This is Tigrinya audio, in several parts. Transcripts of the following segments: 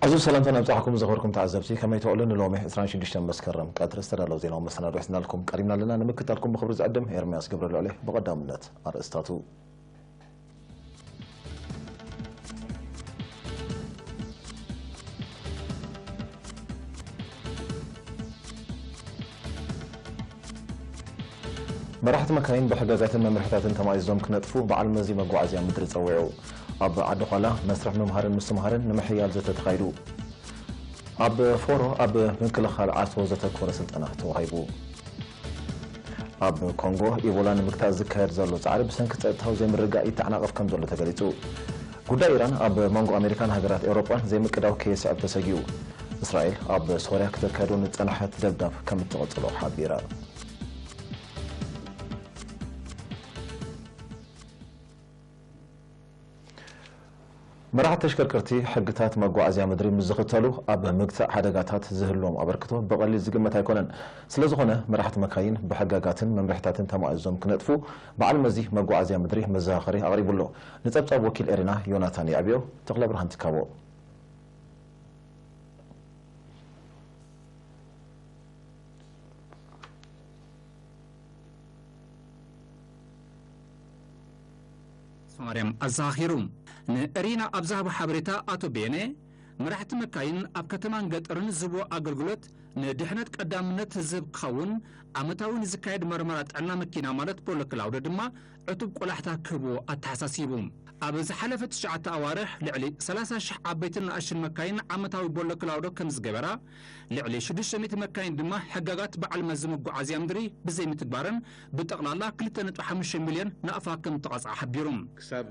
عزو سلامتنا بتاعكم زغوركم تعذبتي كما يتقولون لومي 26 مسكرم قدر استدلوا زينا ومسنا رحنا لكم قريبنا لنا نمكت لكم بخبر زقدم إرمياس جبريل عليه بقدامنا أرسطاتو مرحت مكاين بحجازات الممرحتات تمايزهم كنطفو بعلم مزي مقعزيا مدر تصوعوا أب عدو قلا مسرح ممهرن مستمهرن نمحيال زت تخيلو أب فورو أب من كل خال عصو زت كورة سلطنة توهيبو أب كونغو إيبولان مكتاز كهر زلو تعرب سنك تأتهو زي مرقائي تعناقف كم زلو تقليتو قد إيران أب مانغو أمريكان هجرات أوروبا زي مكداو كيس أب تسجيو إسرائيل أب سوريا كتكادون تنحت دبدب كم تغطلو حبيرا مرحت تشكركرتي حقتات مقعزيا مدري مزختلو اب مقطع حدغاتات زهلوم ابركتو بقليل زقمت ايكونن سلازخونه مرحت مكاين بحقاقاتن ممرحتاتن تماعزهم كنطفو بعلم مزي مقعزيا مدري مزاخري اقريبلو نصبصب وكيل ارينا يوناتان يابيو تقلب برهان تكابو مريم الزاخيروم نرينا أبزاب حبرتا أتو بيني مرحت مكاين أب كتمان قطرن زبو أقلقلت ندحنت قدامنت زب خون عمتاون زكايد مرمرات عنا مكينا مالت بولك لاودة دما عطب قلحتا كبو التحساسيبوم أبز حلفت شعات أوارح لعلي 3 شح عبيتنا أشن مكاين عمتاوي بولك لاودة كمز قبرا لعلي 600 مكاين دما حقاقات بعل مزمقو عزيام دري بزي متقبارن بتقلالا 2.5 مليون نقفا كم تقصع حبيروم كساب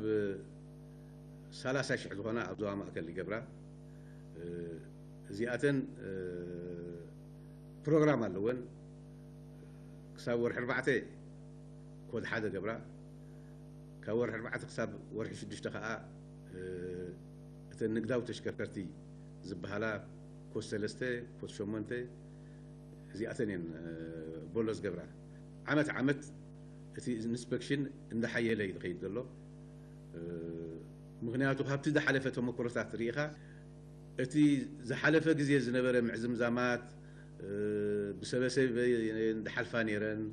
30 شح زغنا أبزوها مأكل لقبرا زياتن بروغرام اللون كساب ورح 4 كود حدا قبرا كورح 4 كساب ورح 6 دقائق نقداو تشكركرتي زبهلا كود 3 كود 8 زياتن بولس قبرا عمت تي انسبكشن عند حي لي دخيل دلو مغنياتو هابتي ده حلفته مكروسات ريخه اتي زحلفه غزي زنبره معزمزامات بسبسب عند حلفانيرن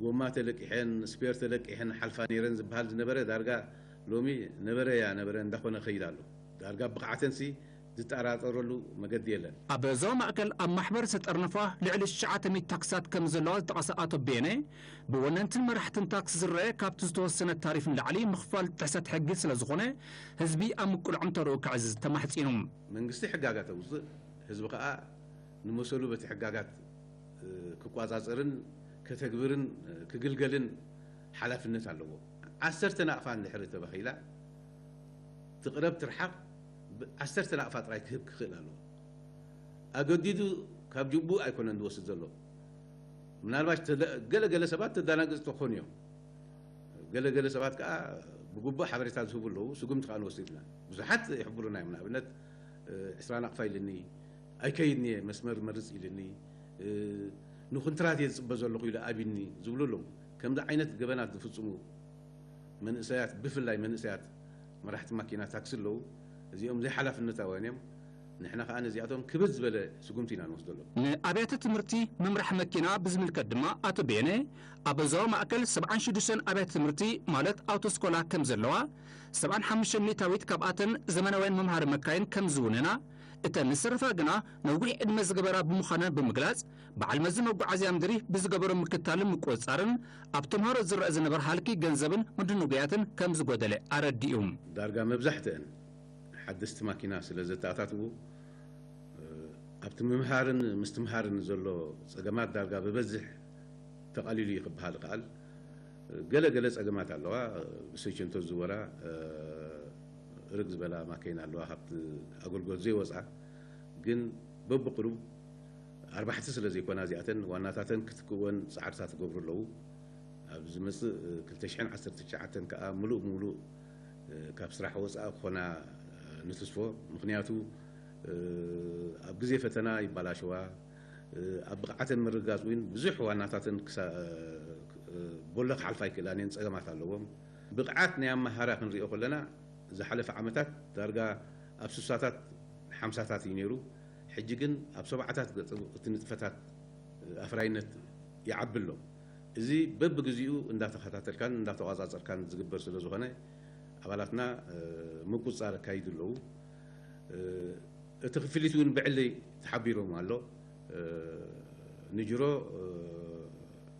وما تلقحن سبير تلقحن حلفانيرن زبال زنبره دارغا لومي نبره يا نبره اندخونه خيدالو دارغا بقعتنسي زتقراطرلو مقد يلن ابزو ماكل ام محبر سترنفا لعل الشعات مي تاكسات كم زلوات تقاسات بيني بوننت مرحتن تاكس زرئ كابت توسنه التعريف العلي مخفال تحسات حق سلازخونه حزبي ام كل عنترو كعزز تمحصينهم منغستي حقاقات وز حزب قا نمسلو بتي حقاقات كقواصاصرن كتغبرن كغلغلن حلافنت علو 10 نقفان لحرته بخيلا تقرب ترحق 10 نقفات راي كهب كخلالو اغديدو كاب جبو ايكون ندوس زلو منالباش ገለገለ ሰባት ተዳናግዝ ተኾንዮ ገለገለ ሰባት ከ بغبو حبريتا ዝህብሉ ስጉም ተኻን ወስድና ብዙሓት ይሕብሩና ይምና ብነት 20 نقفا ይልኒ ኣይከይድኒ መስመር መርጽ ይልኒ ንኹንትራት የጽበ ዘለኹ ኢሉ አቢኒ ዝብሉሎም ከምዛ ዓይነት ገበናት ዝፍጽሙ መንእሰያት ብፍላይ መንእሰያት መራሕቲ ማኪና ታክሲ ኣለዉ እዚኦም ዘይ ሓላፍነት ኣወንዮም نحن خانا زياتهم كبز بلا سقومتينا نوصلوا. أبيات تمرتي ممرح مكينا بزمل كدما أتو بيني أبزو مأكل 76 أبيات تمرتي مالت أوتوسكولا كم زلوا 75 ميتاويت كاباتن زمنوين ممهر مكاين كم زوننا إتا نصرفا قنا نوغي إدما زقبرا بمخانا بمقلاز بعل مزم وقعزي أمدري بزقبرا مكتالم مكوزارن أبتمهار الزرع زنبر حالكي جنزبن مدن نوغياتن كم زقودالي أرديهم. دارقا مبزحتن حدثت ماكينة سلازتاتاتو أبت ممهارن مستمهارن زلو صقمات دارقا ببزح تقاليلي يقبها القال قلق صقمات اللوا بسيشن توزورا رقز بلا ماكينة اللوا هبت أقول قول زي وزع قن ببقرو 4 سلازي كونا زياتن واناتاتن كتكون سعرتات قبر اللو بزمس كلتشحن 10 شعاتن كا ملو كابسراح وزع خونا نتسفو مخنياتو أب جزء فتنا يبلاشوا أب قعتن مرقاز وين بزح واناتاتن بولق حلفاي كلانين صقمات اللوهم بقعتنا يا مهارات نريو كلنا زحلف عمتات درجة أبسوساتات ሓምሳታት እዩ ነይሩ ሕጂ ግን ኣብ 7ታት ገጽ እቲ ንጥፈታት ኣፍራይነት ይዓብሎ እዚ በብግዚኡ እንዳተኸታተልካን እንዳተዋጻጸርካን ዝግበር ስለ ዝኾነ ኣባላትና ምቁጻር ካይዱ ኣለዉ እቲ ክፍሊት እውን ብዕለይ ተሓቢሮም ኣሎ ንጅሮ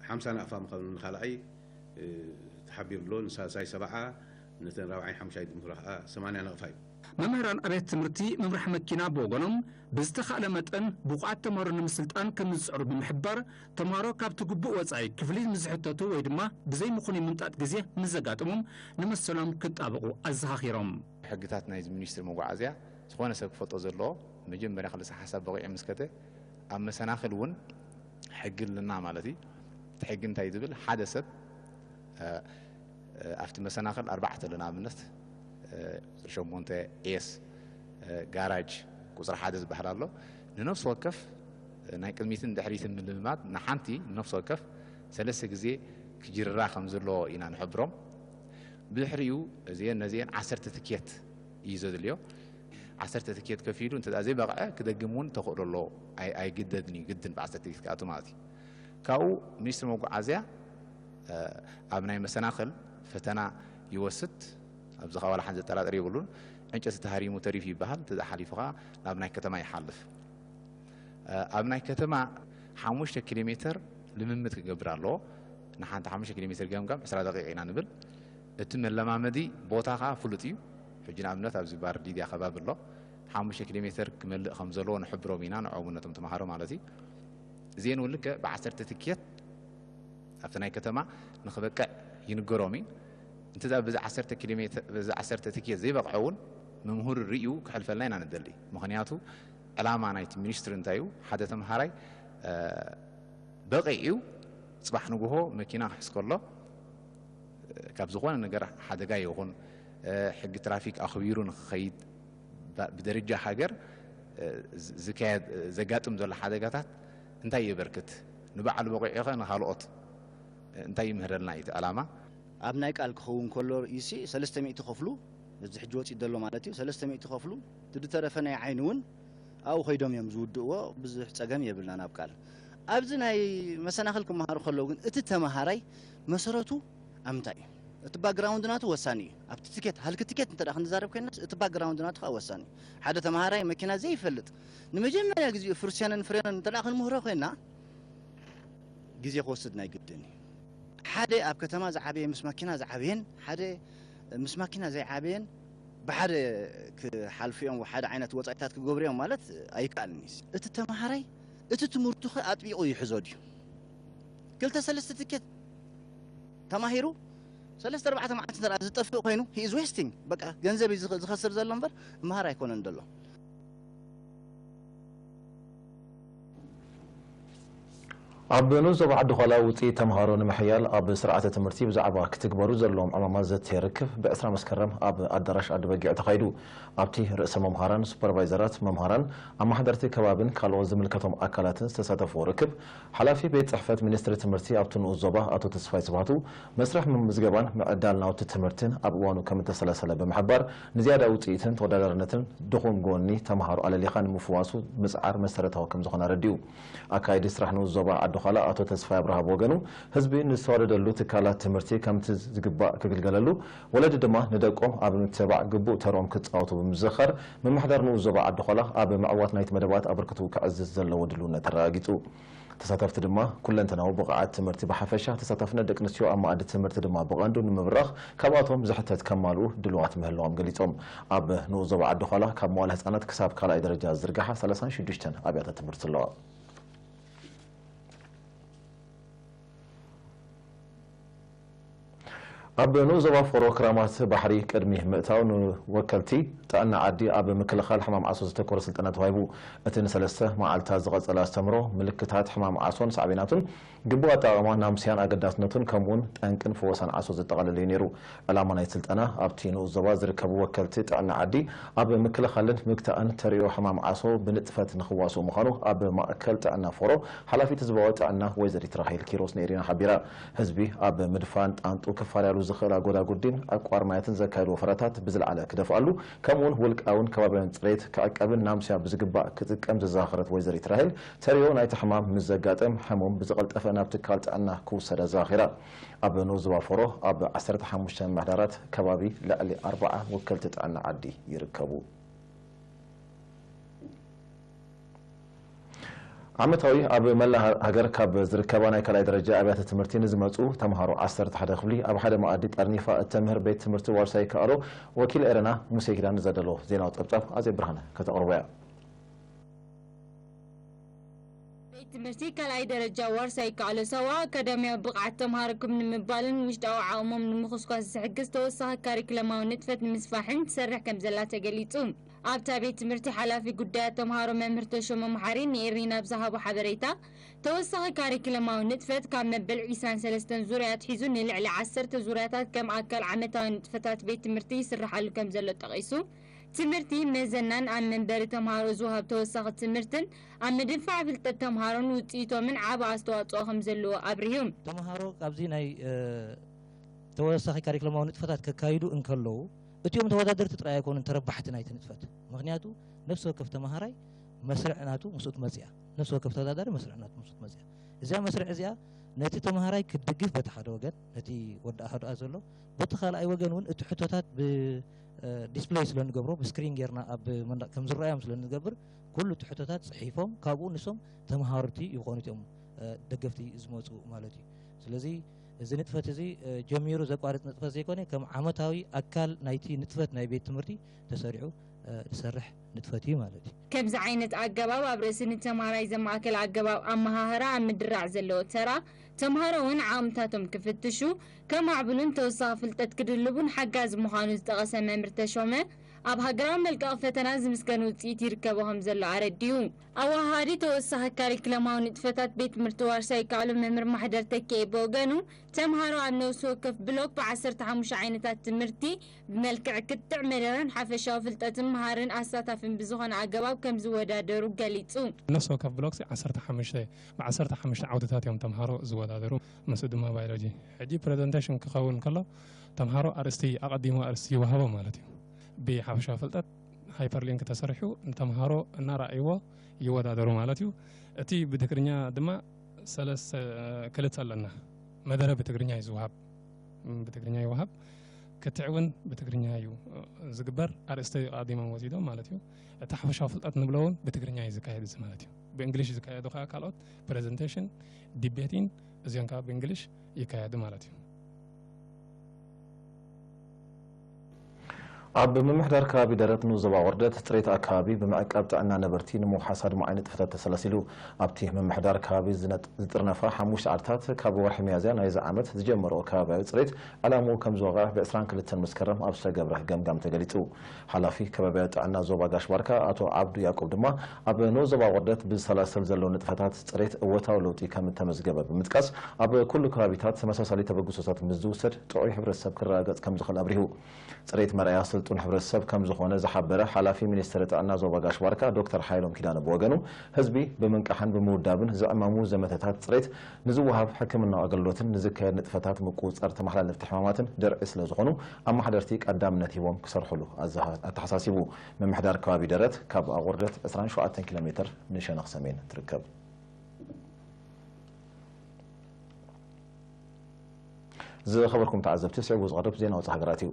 50 ናቕፋ ምዃኑ ንኻልኣይ ተሓቢሩ ኣሎ ንሳልሳይ 70 ነተን 45 ድምራ ከዓ 80 ናቕፋ እዩ መምህራን ኣብያተ ትምህርቲ መምራሕ መኪና ብወገኖም ብዝተኻእለ መጠን ብቑዓት ተምሃሮ ንምስልጣን ከም ዝፅዕሩ ብምሕባር ተምሃሮ ካብቲ ግቡእ ወጻኢ ክፍሊ ንዝሕተቱ ወይ ድማ ብዘይ ምኹን ምምጣጥ ግዜ ንዘጋጥሞም ንመሰሎም ክጣበቑ ኣዘኻኺሮም ሕግታት ናይ ሚኒስትሪ መጓዓዝያ ዝኾነ ሰብ ክፈልጦ ዘለዎ መጀመርያ ክልተ ሓሳብ በቂዑ ምስከተ ኣብ መሰናኽል እውን ሕጊ ኣለና ማለት እዩ እቲ ሕጊ እንታይ ዝብል ሓደ ሰብ ኣብቲ መሰናኽል 4 ኣለና ኣብነት ቁጥሪ 8 ኤስ ጋራጅ ቁጥሪ 1 ዝበሃል ኣሎ ንነፍሲ ወከፍ ናይ ቅድሚትን ድሕሪትን ምልምማድ ንሓንቲ ንነፍሲ ወከፍ 3 ግዜ ክጅርራ ከም ዘለዎ ኢና ንሕብሮም ብድሕሪኡ ነዚአን 10 ትኬት እዩ ዘድልዮ 10 ትኬት ከፊሉ እንተ ዘይበቕዐ ክደግም እውን ተኽእሎ ኣሎ ኣይግደድን እዩ ግድን ብ10 ትኬት ክኣቱ ማለት እዩ ካብኡ ሚኒስትሪ መጓዓዝያ ኣብ ናይ መሰናኽል ፈተና ይወስድ ኣብ ዝኸባላ ሓንዚ ጠራጥሪ ይብሉን ዕንጨቲ ተሃሪሙ ተሪፍ ይበሃል ተሓሊፉ ከዓ ናብ ናይ ከተማ ይሓልፍ ኣብ ናይ ከተማ 5 ኪሎ ሜትር ልምምድ ክገብር ኣለዎ ንሓንቲ 5 ኪሎ ሜትር ገምጋም 20 ደቂቃ ኢና ንብል እቲ መለማመዲ ቦታ ከዓ ፍሉጥ እዩ ሕጂ ንኣብነት ኣብዚ ባር ዲድያ ከባቢ ኣሎ 5 ኪሎ ሜትር ክመልእ ከም ዘለዎ ንሕብሮም ኢና ንዕቡም ነቶም ተምሃሮ ማለት እዩ እዚአን እውን ልክዕ ብ10 ትኬት ኣብቲ ናይ ከተማ ንኽበቅዕ ይንገሮም እዩ እንተ በዚ 10 ኪሎ ሜትር በዚ 10 ትኬት ዘይበቕዐውን መምህር ርእዩ ክሕልፈልና ኢና ንደሊ ምክንያቱ ዕላማ ናይቲ ሚኒስትሪ እንታይ እዩ ሓደ ተምሃራይ በቂዑ ጽባሕ ንግሆ መኪና ክሕዝ ከሎ ካብ ዝኾነ ነገር ሓደጋ ይኹን ሕጊ ትራፊክ ኣኽቢሩ ንክኸይድ ብደረጃ ሃገር ዝካየድ ዘጋጥም ዘሎ ሓደጋታት እንታይ የበርክት ንበዓሉ በቂዑ ኸ ንኻልኦት እንታይ ይምህረልና እቲ ዕላማ ኣብ ናይ ቃል ክኸውን ከሎ ይሲ 300 ከፍሉ እዚ ሕጂ ወፂእ ዘሎ ማለት እዩ 300 ከፍሉ ትድተረፈ ናይ ዓይኒ እውን ኣብኡ ኸይዶም እዮም ዝውድእዎ ብዙሕ ፀገም የብልና ናብ ቃል ኣብዚ ናይ መሰናኽል ክመሃሩ ከለዉ ግን እቲ ተምሃራይ መሰረቱ ኣብ ምንታይ እዩ እቲ ባክግራውንድ ናቱ ወሳኒ እዩ ኣብቲ ትኬት ሃልኪ ትኬት እንተዳ ክንዛረብ ኮይና እቲ ባክግራውንድ ናቱ ከዓ ወሳኒ እዩ ሓደ ተምሃራይ መኪና ዘይፈልጥ ንመጀመርያ ግዜኡ ፍርስያንን ፍሬንን እንተዳ ክንምህሮ ኮይና ግዜ ክወስድ ናይ ግድን እዩ ሓደ ኣብ ከተማ ዝዓበየ ምስ መኪና ዝዓበየን ሓደ ምስ መኪና ዘይዓበየን ብሓደ ክሓልፉ እዮም ሓደ ዓይነት ወፃኢታት ክገብሩ እዮም ማለት ኣይከኣልን እዩ እቲ ተምሃራይ እቲ ትምህርቱ ኣጥቢቑ ይሕዞ ድዩ 2-3 ትኬት ተማሂሩ 3-4 መዓልቲ እንተዳ ዝጠፍእ ኮይኑ ሂ ኢዝ ዌስቲንግ በቃ ገንዘብ ዝኸስር ዘሎ እምበር ምሃር ኣይኮነን ዘሎ ኣብ ንዞባ ዓዲ ኋላ ውፅኢት ተምሃሮ ንምሕያል ኣብ ስርዓተ ትምህርቲ ብዛዕባ ክትግበሩ ዘለዎም ዕማማት ዘተይርክብ ብ20 መስከረም ኣብ ኣዳራሽ ኣዲ በጊዕ ተኻይዱ ኣብቲ ርእሰ መምሃራን ሱፐርቫይዘራት መምሃራን ኣማሕደርቲ ከባብን ካልኦት ዝምልከቶም ኣካላትን ዝተሳተፍዎ ርክብ ሓላፊ ቤት ጽሕፈት ሚኒስትሪ ትምህርቲ ኣብቲ ንኡስ ዞባ ኣቶ ተስፋይ ስብሃቱ መስርሕ ምምዝገባን ምዕዳል ናውቲ ትምህርትን ኣብ እዋኑ ከም ተሰለሰለ ብምሕባር ንዝያዳ ውፅኢትን ተወዳዳርነትን ድኹም ጎኒ ተምሃሮ ኣለሊኻ ንምፍዋሱ ምጽዓር መሰረታዊ ከም ዝኾነ ረዲኡ ኣካይዲ ስራሕ ንኡስ ዞባ ዓዲ ኋላ ኣቶ ተስፋይ አብርሃ ወገኑ ህዝቢ ንዝተወለደሉ ትካላት ትምህርቲ ከምቲ ዝግባእ ክግልገለሉ ወለዲ ድማ ንደቆም ኣብ ምትባዕ ግቡእ ተርኦም ክጻወቱ ብምዝኸር መማሕደር ንኡስ ዞባ ዓዲ ኋላ ኣብ ምዕዋት ናይቲ መደባት ኣበርክቱ ክዕዝዝ ዘለዎ ድልውነት ተረጋጊጹ ተሳተፍቲ ድማ ኩለንተናዊ ብቕዓት ትምህርቲ ብሓፈሻ ተሳታፍነት ደቂ ኣንስትዮ ኣብ ማኣዲ ትምህርቲ ድማ ብቐንዱ ንምብራኽ ካብኣቶም ዝሕተት ከማልኡ ድልዋት ምህላዎም ገሊፆም ኣብ ንኡስ ዞባ ዓዲ ኋላ ካብ መዋእለ ህፃናት ክሳብ ካልኣይ ደረጃ ዝዝርግሓ 36 ኣብያተ ትምህርቲ ኣለዋ ኣብ ንኡስ ዞባ ፎሮ ክራማት ባሕሪ ቅድሚ ምእታው ንወከልቲ ጥዕና ዓዲ ኣብ ምክልኻል ሕማም ዓሶ ዝተኮረ ስልጠና ተዋሂቡ እቲ ንሰለስተ መዓልታት ዝቐፀለ ኣስተምሮ ምልክታት ሕማም ዓሶን ሳዕቤናቱን ግቡእ ኣጠቓቕማ ናምስያን ኣገዳስነቱን ከምኡውን ጠንቅን ፈወሳን ዓሶ ዘጠቓለለ እዩ ነይሩ ዕላማ ናይ ስልጠና ኣብቲ ንኡስ ዞባ ዝርከቡ ወከልቲ ጥዕና ዓዲ ኣብ ምክልኻልን ምግታእን ተሪኦ ሕማም ዓሶ ብንጥፈት ንኽዋስኡ ምዃኑ ኣብ ማእከል ጥዕና ፎሮ ሓላፊት ህዝባዊ ጥዕና ወይዘሪት ራሄል ኪሮስ ነይሪና ሓቢራ ህዝቢ ኣብ ምድፋን ጣንጡ ክፋልያሉ ዝኽእል ጎዳጉዲን ኣቋር ማያትን ዘካየዱ ወፈራታት ብዝለዓለ ክደፍኣሉ ከምኡውን ውልቃውን ከባቢያውን ፅሬት ክዕቀብን ናምስያ ብዝግባእ ክጥቀም ዘዘኻኽረት ወይዘሪት ራሄል ተሪዮ ናይቲ ሕማም ምስ ዘጋጥም ሕሙም ብዝቐልጠፈ ናብ ትካል ጥዕና ክውሰደ ዘኻኺራ ኣብ ኖዞባ ፎሮ ኣብ 15 መሕዳራት ከባቢ ልዕሊ 40 ወከልቲ ጥዕና ዓዲ ይርከቡ ዓመታዊ ኣብ መላ ሃገር ካብ ዝርከባ ናይ ካልኣይ ደረጃ ኣብያተ ትምህርቲ ንዝመፁ ተምሃሮ 11 ክፍሊ ኣብ ሓደ መኣዲ ጠርኒፋ እተምህር ቤት ትምህርቲ ዋርሳይ ከኣሎ ወኪል ኤረና ሙሴ ኪዳን ዘደሎ ዜናዊ ፀብጻብ ኣዘይ ብርሃነ ከተቕርቦ እያ ቤት ትምህርቲ ካልኣይ ደረጃ ዋርሳይ ከኣሎ ሰዋ ኣካዳሚያዊ ብቕዓት ተምሃሮኩም ንምባልን ውሽጣዊ ዓቕሞም ንምኽስኳስ ዝሕግዝ ተወሳኺ ካሪኩለማዊ ንጥፈት ንምስፋሕን ትሰርሕ ከም ዘላ ተገሊጹ ኣብታ ቤት ትምህርቲ ሓላፊ ጉዳያት ተምሃሮ መምህር ተሾመ መሓሪ ንኤሪና ብዝሃቦ ሓበሬታ ተወሳኺ ካሪኩለማዊ ንጥፈት ካብ መበል 23 ዙርያት ሒዙ ንልዕሊ 10 ዙርያታት ከም ኣካል ዓመታዊ ንጥፈታት ቤት ትምህርቲ ይስራሓሉ ከም ዘሎ ጠቒሱ ትምህርቲ መዘናን ኣብ መንበሪ ተምሃሮ ዝወሃብ ተወሳኺ ትምህርትን ኣብ ምድንፋዕ ፍልጠት ተምሃሮን ውፅኢቶምን ዓብ ኣስተዋፅኦ ከም ዘለዎ ኣብርሂቡ ተምሃሮ ካብዚ ናይ ተወሳኺ ካሪኩለማዊ ንጥፈታት ከካይዱ እንከለዉ እቲኦም ተወዳደርቲ ጥራይ ኣይኮኑን ተረባሕቲ ናይቲ ንጥፈት ምክንያቱ ነፍሲ ወከፍ ተምሃራይ መስርዕናቱ ምስኡት መፅያ ነፍሲ ወከፍ ተወዳዳሪ መስርዕናቱ ምስኡት መፅያ እዚኣ መስርዕ እዚኣ ነቲ ተምሃራይ ክድግፍ በቲ ሓደ ወገን ነቲ ወዲ ኣሃዱኣ ዘሎ በቲ ካልኣይ ወገን እውን እቲ ሕቶታት ብዲስፕሌይ ስለ ንገብሮ ብስክሪን ጌርና ኣብ መንደቕ ከም ዝረኣዮም ስለ ንገብር ኩሉ እቲ ሕቶታት ፅሒፎም ካብኡ ንሶም ተምሃርቲ ይኾኑ እቲኦም ደገፍቲ ዝመፁ ማለት እዩ ስለዚ እዚ ንጥፈት እዚ ጀሚሩ ዘቋርጥ ንጥፈት ዘይኮነ ከም ዓመታዊ ኣካል ናይቲ ንጥፈት ናይ ቤት ትምህርቲ ተሰሪዑ ዝሰርሕ ንጥፈት እዩ ማለት እዩ ከምዚ ዓይነት ኣገባብ ኣብ ርእሲ ንተምሃራይ ዘማእከል ኣገባብ ኣመሃህራ ኣብ ምድራዕ ዘለዎ ተራ ተምሃሮ እውን ዓቕምታቶም ክፍትሹ ከማዕብሉን ተወሳኺ ፍልጠት ክድልቡን ሓጋዚ ምዃኑ ዝጠቐሰ መምህር ተሾመ ኣብ ሃገራዊ መልቀቕ ፈተና ዝምስገን ውፅኢት ይርከቦ ከም ዘሎ ኣረዲዩ ኣዋሃዲ ተወሳኺ ካሪኩለማዊ ንጥፈታት ቤት ትምህርቲ ዋርሳይ ከኣሉ መምህር ማሕደር ተኪኤ ብወገኑ ተምሃሮ ኣብ ነፍሲ ወከፍ ብሎክ ብ15 ዓይነታት ትምህርቲ ብመልክዕ ክትዕ መደረን ሓፈሻዊ ፍልጠትን መሃርን ኣሳታፍን ብዝኾነ ኣገባብ ከም ዝወዳደሩ ገሊጹ ነፍሲ ወከፍ ብሎክ 15 ዓውድታት እዮም ተምሃሮ ዝወዳደሩ ምስኡ ድማ ባዮሎጂ ሕጂ ፕሬዘንቴሽን ክኸውን ከሎ ተምሃሮ ኣርእስቲ ኣቐዲሞ ኣርእስቲ ይወሃቦ ማለት እዩ ብሓፈሻዊ ፍልጠት ሃይፐርሊንክ ተሰሪሑ ተምሃሮ እናረኣይዎ ይወዳደሩ ማለት እዩ እቲ ብትግርኛ ድማ ክልተ ኣለና መደረ ብትግርኛ ይዝውሃብ ብትግርኛ ይወሃብ ክትዕውን ብትግርኛ እዩ ዝግበር ኣርእስቲ ቀዲሞም ወሲዶም ማለት እዩ እቲ ሓፈሻዊ ፍልጠት ንብለውን ብትግርኛ እዩ ዝካየድ ማለት እዩ ብእንግሊሽ ዝካየዱ ከዓ ካልኦት ፕሬዘንቴሽን ዲቤቲን እዚኦም ከዓ ብእንግሊሽ ይካየዱ ማለት እዩ ኣብ ምምሕዳር ከባቢ ደረት ንዞባ ወርደት ፅሬት ኣከባቢ ብምዕቃብ ጥዕና ነበርቲ ንምውሓስ ድማ ዓይነት ጥፍታት ተሰላሲሉ ኣብቲ ምምሕዳር ከባቢ ዝጥርነፋ 5 ዓድታት ካብ ወርሒ ሚያዝያ ናይዚ ዓመት ዝጀመረኦ ከባቢያዊ ፅሬት ዕላምኡ ከም ዝወቕዐ ብ22 መስከረም ኣብ ዝተገብረ ገምጋም ተገሊጹ ሓላፊ ከባቢያዊ ጥዕና ዞባ ጋሽባርካ ኣቶ ዓብዱ ያዕቆብ ድማ ኣብ ኖዞባ ወርደት ብዝሰላሰል ዘሎ ንጥፈታት ፅሬት እወታዊ ለውጢ ከም ተመዝገበ ብምጥቃስ ኣብ ኩሉ ከባቢታት ተመሳሳሊ ተበግሶታት ምስ ዝውሰድ ጥዑይ ሕብረተሰብ ክረጋገፅ ከም ዝኽእል ኣብሪሁ ፅሬት መርኣያ ስልጡን ሕብረተሰብ ከም ዝኾነ ዝሓበረ ሓላፊ ሚኒስትሪ ጥዕና ዞባ ጋሽባርካ ዶክተር ሓይሎም ኪዳነ ብወገኑ ህዝቢ ብምንቃሕን ብምውዳብን ዝዕመሙ ዘመተታት ፅሬት ንዝወሃብ ሕክምናዊ ኣገልግሎትን ንዝካየድ ንጥፈታት ምቁፅፃር ተመሓላለፍቲ ሕማማትን ድርዒ ስለ ዝኾኑ ኣማሕደርቲ ቀዳምነት ሂቦም ክሰርሕሉ ኣተሓሳሲቡ ምምሕዳር ከባቢ ደረት ካብ ኣቁርደት 27 ኪሎ ሜትር ንሸነኽ ሰሜን ትርከብ ዝኸበርኩም ተዓዘብቲ ስዕቡ ዝቐርብ ዜና ወፃኢ ሃገራት እዩ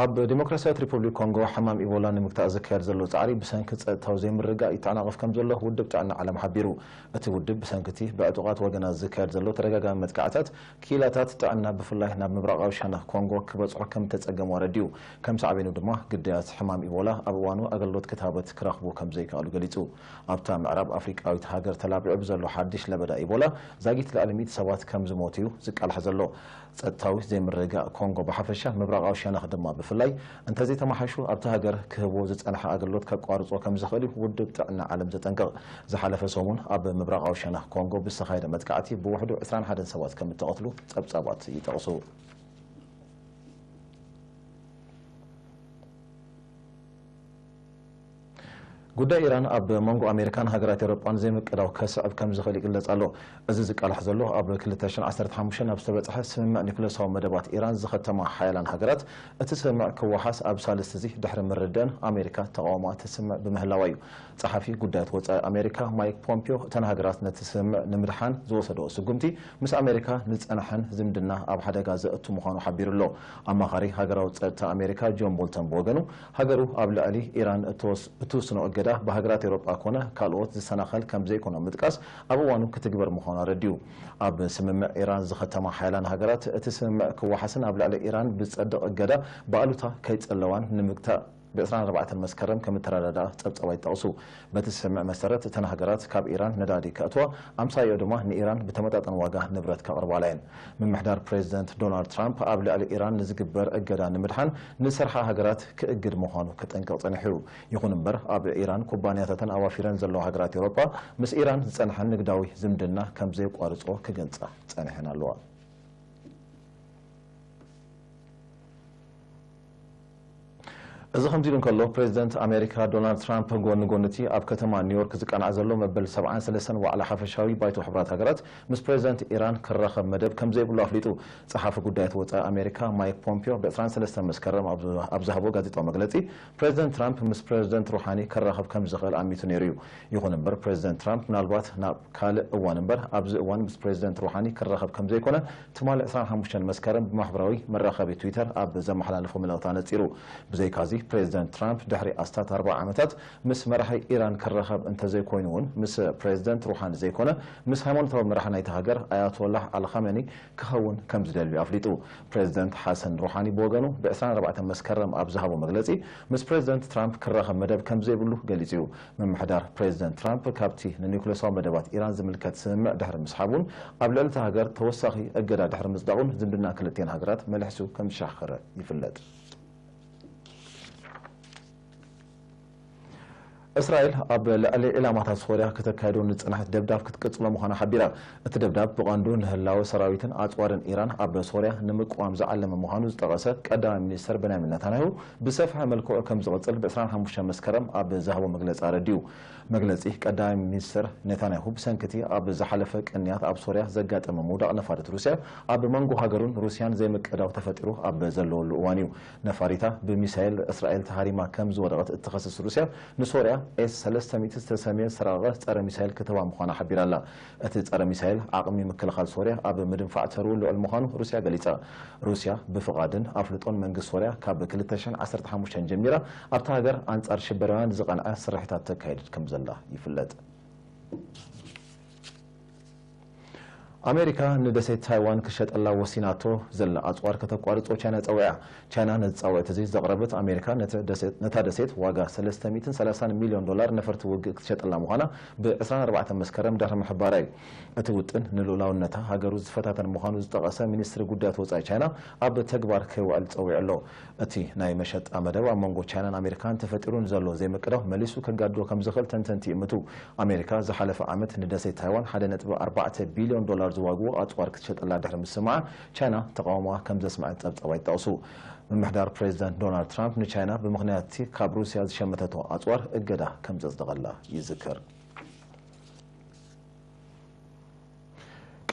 ኣብ ዲሞክራሲያዊት ሪፐብሊክ ኮንጎ ሕማም ኢቦላ ንምግታእ ዝካየድ ዘሎ ፃዕሪ ብሰንኪ ፀጥታዊ ዘይምርጋእ ይተዓናቐፍ ከም ዘሎ ውድብ ጥዕና ዓለም ሓቢሩ እቲ ውድብ ብሰንኪቲ ብዕጡቓት ወገናት ዝካየድ ዘሎ ተደጋጋሚ መጥቃዕታት ኪላታት ጥዕና ብፍላይ ናብ ምብራቃዊ ሸነኽ ኮንጎ ክበፅሑ ከም ተፀገሙ ኣረዲኡ ከም ሳዕቤኑ ድማ ግዳያት ሕማም ኢቦላ ኣብ እዋኑ ኣገልግሎት ክታበት ክረኽቡ ከም ዘይከኣሉ ገሊጹ ኣብታ ምዕራብ ኣፍሪቃዊት ሃገር ተላቢዑ ብዘሎ ሓድሽ ለበዳ ኢቦላ ዛጊት ልዕሊ 100 ሰባት ከም ዝሞቱ እዩ ዝቃልሐ ዘሎ ፀጥታዊ ዘይምርጋእ ኮንጎ ብሓፈሻ ምብራቃዊ ሸነኽ ድማ ብፍላይ እንተዘይተማሓሹ ኣብቲ ሃገር ክህቦ ዝፀንሐ ኣገልግሎት ከቋርፆ ከም ዝኽእል ውድብ ጥዕና ዓለም ዘጠንቅቕ ዝሓለፈ ሰሙን ኣብ ምብራቃዊ ሸነኽ ኮንጎ ብዝተኻየደ መጥቃዕቲ ብውሕዱ 21 ሰባት ከም እተቐትሉ ፀብጻባት ይጠቕሱ ጉዳይ ኢራን ኣብ መንጎ ኣሜሪካን ሃገራት ኤውሮጳን ዘይምቅዳው ከስዕብ ከም ዝኽእል ይግለጽ ኣሎ። እዚ ዝቃልሕ ዘሎ ኣብ 2015 ኣብ ዝተበጽሐ ስምምዕ ኒውክለሳዊ መደባት ኢራን ዝኸተማ ሓያላን ሃገራት እቲ ስምምዕ ክወሓስ ኣብ ሳልስቲ እዚ ድሕሪ ምርድእን ኣሜሪካ ተቃውማ ትስምዕ ብምህላዋ እዩ። ጸሓፊ ጉዳያት ወጻኢ ኣሜሪካ ማይክ ፖምፒዮ እተን ሃገራት ነቲ ስምምዕ ንምድሓን ዝወሰደኦ ስጉምቲ ምስ ኣሜሪካ ንጸንሐን ዝምድና ኣብ ሓደጋ ዘእቱ ምዃኑ ሓቢሩ ኣሎ። ኣማኻሪ ሃገራዊ ጸጥታ ኣሜሪካ ጆን ቦልተን ብወገኑ ሃገሩ ኣብ ልዕሊ ኢራን እትውስኖ እገዳ بهاجرات أوروبا كونه كالوت السنخل كم زي كونه متقاس أبوانو كتكبر مخانا رديو أب سمم إيران زختما حيلان هاجرات تسمم كوحسن أبل على إيران بتصدق الجدا بقالوتا كيت اللوان نمكتا بإسرائيل 4 مسكرم كم ترددا تصوي تقصو بتسمع مسارات تنهجرات كاب إيران ندادي كأتوا أمسا يودما إن إيران بتمتعن واجه نبرة كأربعين من محضر بريزيدنت دونالد ترامب قبل على إيران نزجبر الجدا نمدحن نسرح هجرات كأجد مهانو كتنقل تنحيو يكون بر قبل إيران كوبانيات أوافيرن زلوا هجرات أوروبا مس إيران تنحن نقداوي زمدنا كم زي قارصو كجنسة تنحن اللوا إذا خمسين كله بريزيدنت أمريكا دونالد ترامب قونتي أب كتما نيويورك زك أنا عزلوا مبل 7 سنة وعلى حفشاوي بايتو حبرات هجرات مس بريزيدنت إيران كرخب مدب كم زي بقول أفليتو صحافة قديت وتا أمريكا مايك بومبيو ب2 سنة مسكرم أبزهبو قاعدة مقلتي بريزيدنت ترامب مس بريزيدنت روحاني كرخب كم زغل عميتو نيريو يكون نمبر بريزيدنت ترامب نالبات ناب كال أوان نمبر أبز أوان مس بريزيدنت روحاني كرخب كم زي كونه تمال 25 مسكرم بمحبراوي مرخب تويتر أب زم حلالفو ملوتانة تيرو بزي كازي بريزيدنت ترامب دحري أستات 4 عامات مس مرحي إيران كرخب أنت زي كوينون مس بريزيدنت روحاني زي كونه مس هيمون تو مرحنا يتهاجر آيات الله على خامنئي كهون كم زدل بأفليتو بريزيدنت حسن روحاني بوغانو بإسران 4 مسكرم أبزهابو مغلتي مس بريزيدنت ترامب كرخب مدب كم زي بلو قاليتيو من محدار بريزيدنت ترامب كابتي نيوكليساو مدبات إيران زملكت سمع دحر مسحابون قبل التهاجر توسخي أجدا دحر مصدقون زمدنا كلتين هاجرات ملحسو كم شاخر يفلت إسرائيل قبل إلى ما تصورها كتكادون نتنحت دبداب كتقصلا مخانا حبيرا التدبداب بقاندون هلاو سراويتن أطوارن إيران قبل سوريا نمك وامزع لما مهانوز تغسك قدام منستر بنيامين نتنياهو بصفحة ملكو كم زغطل بإسرائيل هموشا مسكرم قبل زهو مجلس أرديو مجلس قدام منستر نتنياهو بسنكتي قبل زحلفك النيات قبل سوريا زقات ممودا نفارت روسيا قبل منغو هاجرون روسيان زي مكداو تفترو قبل زلو الوانيو نفاريتا بميسايل إسرائيل تهاريما كم زودغت التخصص روسيا نسوريا اس 300 تسميه سراغه صار ميسايل كتبا مخانا حبير الله اتي صار ميسايل عقمي مكلخال سوريا اب مدنفع ترو المخانو روسيا غليصا روسيا بفقادن افلطون منغس سوريا كاب 2015 جميره ابتا هاجر انصار شبراوያን زقنع سرحታት ተካይድ ከም ዘላ ይፍለጥ أمريكا ندسيت تايوان كشت الله وسيناتو زل أطوار كتقارط وشانا تسويع شانا نتسوي تزيد زغربت أمريكا نتادسيت واقع 330 مليون دولار نفرت وق كشت الله مخانا بإسران 4 مسكرم دهر محباري أتوتن نلولاو النتا هاجروز فتاة مخانوز تقاسا منستر قدات وصاي شانا أب تكبر كوال تسويع له أتي ناي مشت أمدا ومانغو شانا أمريكان تفترون زلو زي مكره مليسو كقادو كم زخل تنتنتي متو أمريكا زحلف عامت ندسيت تايوان حدا نتبع 4 بليون دولار زواجو أطوار كتشت الله دحر مسمع تشاينا تقاومها كم زسمعت أبطوي تقصو من محضر بريزيدنت دونالد ترامب نتشاينا بمغنياتي كاب روسيا شمتته أطوار اقدا كم زصدق الله يذكر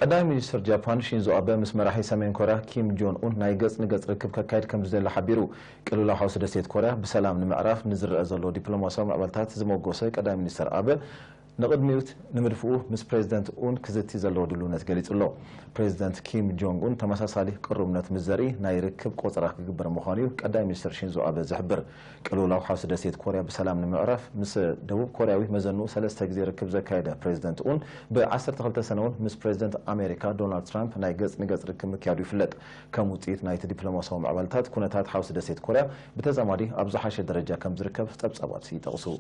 قدام مينستر جابان شينزو أبي مسمرحي سمين كوريا كيم جون أون نايقص نقص ركب كايد كم زل حبيرو قالوا له حوس دسيت كوريا بسلام نمعرف نزر أزلو دبلوماسيا مقبلتات زموغوسي قدام مينستر أبي نقد ميوت نمرفوه مس بريزيدنت اون كزتي زلو دلونت قاليت له بريزيدنت كيم جونغ اون تمساسالي قربنت مزري نايركب قصرا كغبر مخانيو قدام مينستر شينزو أبي زحبر قالوا له حوس دسيت كوريا بسلام نمعرف مس دبوب كورياوي مزنو 3 غزي ركب زكايده بريزيدنت اون ب12 سنوون مس بريزيدنت امريكا دونالد ترامب نايغص نغص ركب مكيادو يفلط كموصيت نايت دبلوماسيو معبلتات كونتات حوس دسيت كوريا بتزامادي ابزحاش درجه كم زركب صبصبات يتقصو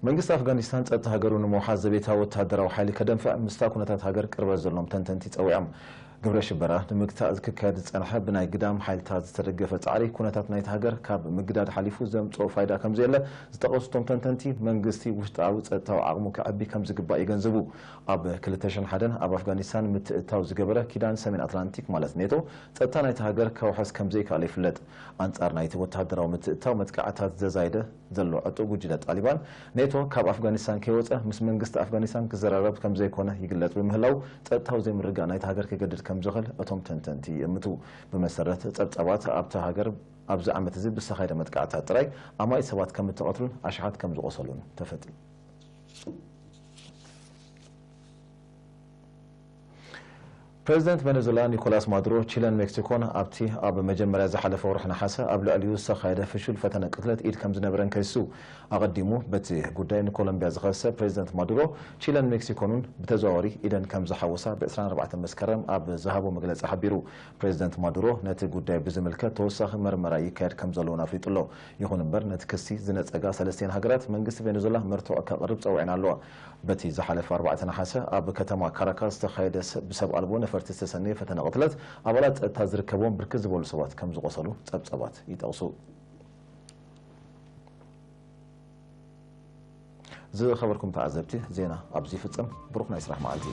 መንግስት አፍጋኒስታን ጸጥታ ሀገሩን መውሓዝ ዘቤታ ወታደራዊ ኃይል ከደንፈ ምስታ ኩነታት ሀገር ቅርበት ዘሎም ተንተንቲ ጸውዖም ግብረ ሽበራ ንምግታእ ዝክካየድ ዝጸንሐ ብናይ ግዳም ሓይልታት ዝተደገፈ ጻዕሪ ኩነታት ናይቲ ሃገር ካብ ምግዳድ ሓሊፉ ዘምጽኦ ፋይዳ ከም ዘየለ ዝተቐሱቶም ተንተንቲ መንግስቲ ውሽጣዊ ጸጥታዊ ዓቕሙ ክዕቢ ከም ዝግባእ ይገንዘቡ ኣብ 2001 ኣብ ኣፍጋኒስታን ምትእታው ዝገበረ ኪዳን ሰሜን ኣትላንቲክ ማለት ኔቶ ጸጥታ ናይቲ ሃገር ከውሐስ ከም ዘይከኣለ ይፍለጥ ኣንጻር ናይቲ ወተሃደራዊ ምትእታው መጥቃዕታት ዘዛይደ ዘሎ ዕጡቕ ጉጅለ ጣሊባን ኔቶ ካብ ኣፍጋኒስታን ከይወፀ ምስ መንግስቲ ኣፍጋኒስታን ክዘራረብ ከም ዘይኮነ ይግለጽ ብምህላው ጸጥታው ዘይምርጋእ ናይቲ ሃገር ክገድድ ከም ዝኽእል እቶም ተንተንቲ ይእምቱ ብመሰረት ጸብጻባት ኣብታ ሃገር ኣብዚ ዓመት እዚ ብዝተኻየደ መጥቃዕታት ጥራይ ኣማይት ሰባት ከም እተቐትሉን ኣሽሓት ከም ዝቆሰሉን ተፈጢሩ ፕሬዚደንት ቬኔዙዌላ ኒኮላስ ማዱሮ ቺለን ሜክሲኮን ኣብቲ ኣብ መጀመርያ ዝሓለፈ ወርሒ ነሓሰ ኣብ ልዕሊኡ ዝተኻየደ ፍሹል ፈተነ ቅትለት ኢድ ከም ዝነበረን ከይሱ ኣቐዲሙ በቲ ጉዳይ ንኮሎምብያ ዝኸሰ ፕሬዚደንት ማዱሮ ቺለን ሜክሲኮንን ብተዘዋወሪ ኢደን ከም ዝሓወሳ ብ24 መስከረም ኣብ ዝሃቦ መግለፂ ሓቢሩ ፕሬዚደንት ማዱሮ ነቲ ጉዳይ ብዝምልከት ተወሳኺ መርመራ ይካየድ ከም ዘለዎን ኣፍሊጡሎ ይኹን እምበር ነቲ ክሲ ዝነፀጋ 3 ሃገራት መንግስቲ ቬኔዙዌላ መርትዖ ከቕርብ ፀውዒና ኣለዋ በቲ ዝሓለፈ 4 ነሓሰ ኣብ ከተማ ካራካስ ዝተኻየደ ብሰብ ኣልቦ ነፈርቲ ዝተሰነየ ፈተነ ቅትለት ኣባላት ጸጥታ ዝርከቦም ብርክት ዝበሉ ሰባት ከም ዝቆሰሉ ጸብጸባት ይጠቕሱ ዝኸበርኩም ተዓዘብቲ ዜና ኣብዚ ይፍጸም ብሩኽ ናይ ስራሕ መዓልቲ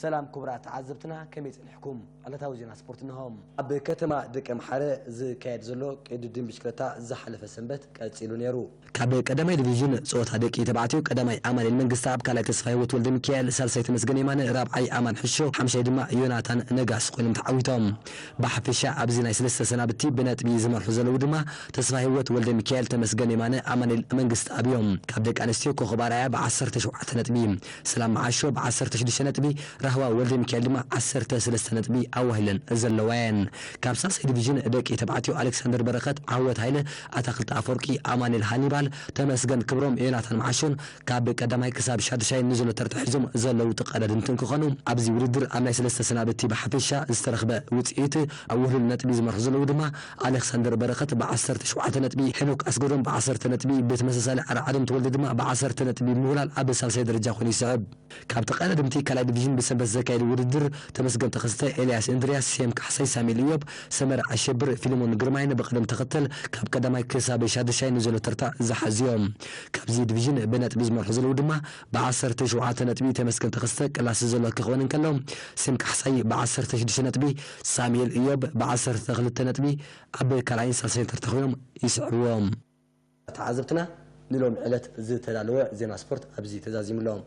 سلام كبرات عزبتنا كم يصلحكم على توزيع سبورت نهام اب كتما دقم حره ز كايد زلو قددين بشكلتا زحلف سنبت قصيلو نيرو كاب قدماي ديفيجن صوتا دقي تبعتيو قدماي عمل المنغست اب كالاي تسفاي وتولد ميكائيل سالساي تمسغن يمان رابعي امان حشو حمشي دما يوناتان نغاس قيلم تعويتهم بحفشا ابزيناي 3 سنابتي بنطبي زمرحو زلو دما تسفاي وتولد ميكائيل تمسغن يمان امان المنغست ابيوم كاب دق انستيو كوخبارايا ب 17 نطبي سلام عاشو ب 16 نطبي رهوا ولد ميكائيل دما 13 نطبي اوهلن زلوان كاب سالساي ديفيجن دقي تبعتيو الكسندر بركت عوت هايله اتاخلت افورقي امان الهانيبال تمسغن كبروم يوناتان معشون كاب قدماي كساب شادشاي نزلو ترتحزم زلو تقلدنتن كخنو ابزي وريدر اماي 3 سنابتي بحفشا استرخبه وصيت اول نطبي زمرحزلو دما الكسندر بركت ب 17 نطبي حنوك اسغدون ب 10 نطبي بتمسسال عدم تولد دما ب 10 نطبي مولال اب سالساي درجه خوني صعب كاب تقلدمتي كلا ديفيجن بسبب زكاي وريدر تمسغن تخسته الياس اندرياس سيم كحسي ساميليوب سمر عشبر فيلمون جرماين بقدم تقتل كاب قدماي كساب شادشاي نزلو ترتا زحزيوم كابزي ديفيجن بنات بزمر حزلو دما ب 17 نطبي تمسكن تخسته كلاس زلو كخونن كلهم سيم كحسي ب 16 نطبي ساميل ايوب ب 12 نطبي اب كلاين سنتر تخويم يسعوهم تعذبتنا نلوم علت زي تدالو زينا سبورت ابزي تزازيم لهم